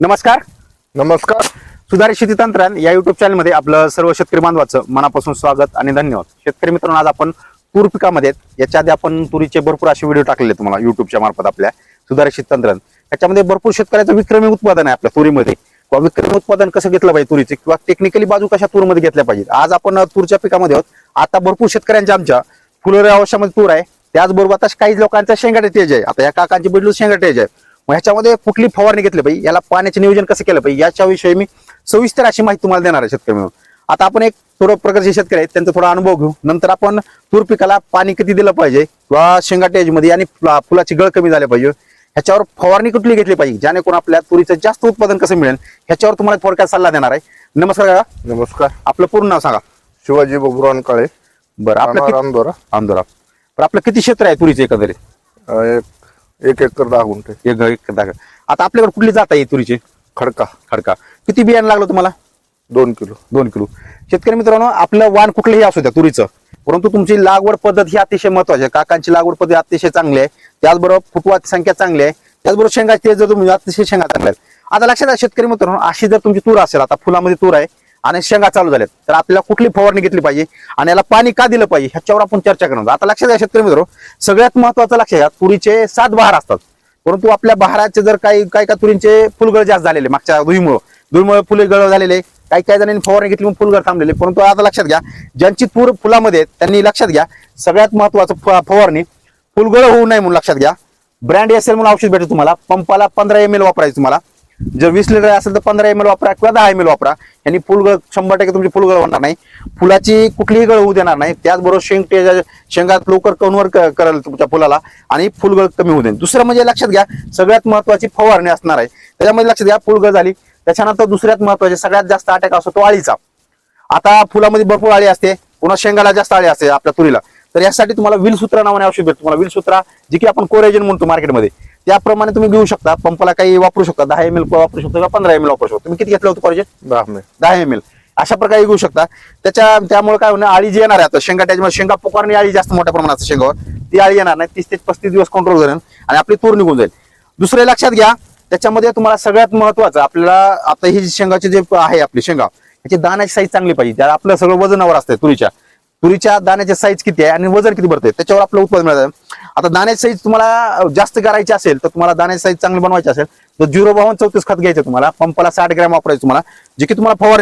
नमस्कार. नमस्कार. सुधारित शेती तंत्रज्ञान या युट्यूब चॅनल मध्ये आपलं सर्व शेतकरी बांधवाचं मनापासून स्वागत आणि धन्यवाद. शेतकरी मित्रांनो, आज आपण तूर पिकामध्ये याच्या आधी आपण तुरीचे भरपूर असे व्हिडिओ टाकलेले तुम्हाला युट्यूबच्या मार्फत आपल्या सुधारित शेती तंत्रज्ञान. याच्यामध्ये भरपूर शेतकऱ्याचं विक्रमी उत्पादन आहे आपल्या तुरीमध्ये, किंवा विक्रमी उत्पादन कसं घेतलं पाहिजे तुरीचे, किंवा टेक्निकली बाजू कशा तूरमध्ये घेतल्या पाहिजे. आज आपण तूरच्या पिकामध्ये आहोत. आता भरपूर शेतकऱ्यांच्या आमच्या फुलोऱ्या अवस्थामध्ये तूर आहे, त्याचबरोबर आता काही लोकांचा शेंगाटे तेज आहे. आता या काकांची बदलून शेंगाटे तेज आहे. मग ह्याच्यामध्ये कुठली फवारणी घेतली पाहिजे, याला पाण्याचे नियोजन कसं केलं पाहिजे, याच्याविषयी मी सविस्तर अशी माहिती तुम्हाला देणार आहे शेतकरी म्हणून. आता आपण एक थोडं प्रकारचे शेतकरी आहेत, त्यांचा थोडा अनुभव घेऊ. नंतर आपण तूर पिकाला पाणी किती दिलं पाहिजे, किंवा शेंगाटे मध्ये आणि फुलाची गळ कमी झाली पाहिजे, ह्याच्यावर फवारणी कुठली घेतली पाहिजे, जेणेकरून आपल्या तुरीचं जास्त उत्पादन कसं मिळेल, ह्याच्यावर तुम्हाला थोडक्यात सल्ला देणार आहे. नमस्कार काका. नमस्कार. आपलं पूर्ण नाव सांगा. शिवाजी बबुराव काळे. बरं, आपलं रामदोरा. आंदोरा. बरं, आपलं किती क्षेत्र आहे तुरीचे एकंदरीत? एक एकर 10 गुंठे. एक दागा. आता आपल्याकडे कुठली जात आहे तुरीची? खडका. खडका. किती बियाणं लागलं तुम्हाला? 2 किलो. 2 किलो. शेतकरी मित्रांनो, आपलं वाण कुठलंही असू द्या तुरीचं, परंतु तुमची लागवड पद्धत ही अतिशय महत्वाची आहे. काकांची लागवड पद्धत अतिशय चांगली आहे, त्याचबरोबर फुटवाची संख्या चांगली आहे, त्याचबरोबर शेंगाची तेज जर तुम्ही अतिशय शेंगा चांगल्या आहेत. आता लक्षात आहे शेतकरी मित्रांनो, अशी जर तुमची तूर असेल, आता फुलामध्ये तूर आहे आणि शेंगा चालू झाल्यात, तर आपल्याला कुठली फवारणी घेतली पाहिजे आणि याला पाणी का दिलं पाहिजे, ह्याच्यावर आपण चर्चा करणार. आता लक्षात घ्या शेतकरी मित्रांनो, सगळ्यात महत्वाचं लक्षात घ्या, तुरीचे 7 बहार असतात, परंतु आपल्या बहाराचे जर काही तुरींचे फुलगळ जास्त झालेले मागच्या धुळीमुळे फुले गळ झालेले, काही जणांनी फवारणी घेतली म्हणून फुलगळ थांबलेले. परंतु आता लक्षात घ्या, ज्यांची तूर फुलामध्ये आहेत, त्यांनी लक्षात घ्या, सगळ्यात महत्वाचं फवारणी फुलगळ होऊ नये म्हणून लक्षात घ्या. ब्रँड असेल म्हणून औषध भेटेल तुम्हाला. पंपाला 15 ml वापरायचं तुम्हाला. जर 20 लिटर असेल तर 15 ml वापरा किंवा 10 ml वापरा. यांनी फुलगळ 100% तुमची फुलगळ होणार नाही, फुलाची कुठलीही गळ होऊ देणार नाही. त्याचबरोबर शेंगात लवकर कन्व्हर करेल तुमच्या फुलाला आणि फुलगळ कमी होऊ देईल. दुसरं म्हणजे लक्षात घ्या, सगळ्यात महत्वाची फवारणी असणार आहे. त्याच्यामध्ये लक्षात घ्या, फुलगळ झाली, त्याच्यानंतर दुसऱ्यात महत्वाचे सगळ्यात जास्त अटॅक असतो तो अळीचा. आता फुलामध्ये भरपूर अळी असते, पुन्हा शेंगाला जास्त अळी असते आपल्या तुरीला. तर यासाठी तुम्हाला विलसूत्रा नावाने औषध भेटतो. तुम्हाला विलसूत्रा, जी की आपण कोरेजन म्हणतो मार्केटमध्ये, त्याप्रमाणे तुम्ही घेऊ शकता. पंपाला काही वापरू शकता, 10 ml वापरू शकता किंवा 15 ml वापरू शकता. तुम्ही किती घेतलं होतं कोरेजन? 10 ml. अशा प्रकारे घेऊ शकता. त्यामुळे काय होणार, अळी जी येणार आहे आता शेंगा शेंगा पोकारणी अळी जास्त मोठ्या प्रमाणात शेंगावर, ती अळी येणार नाही. 30 ते 35 दिवस कंट्रोल करेल आणि आपली तूर निघून जाईल. दुसरे लक्षात घ्या, त्याच्यामध्ये तुम्हाला सगळ्यात महत्वाचं, आपल्याला आता ही शेंगाची जे आहे आपली शेंगा, याची दाण्याची साईज चांगली पाहिजे. त्या आपलं सगळं वजनावर असते. तुरीच्या दाण्याची साईज किती आहे आणि वजन किती भरते, त्याच्यावर आपलं उत्पादन मिळतं. आता दाण्याची साईज तुम्हाला जास्त करायची असेल, तर तुम्हाला दाण्याची साईज चांगली बनवायची असेल तर 0.34 खत घ्यायचं तुम्हाला. पंपाला 60 ग्रॅम वापरायचं तुम्हाला, जे की तुम्हाला फवारणी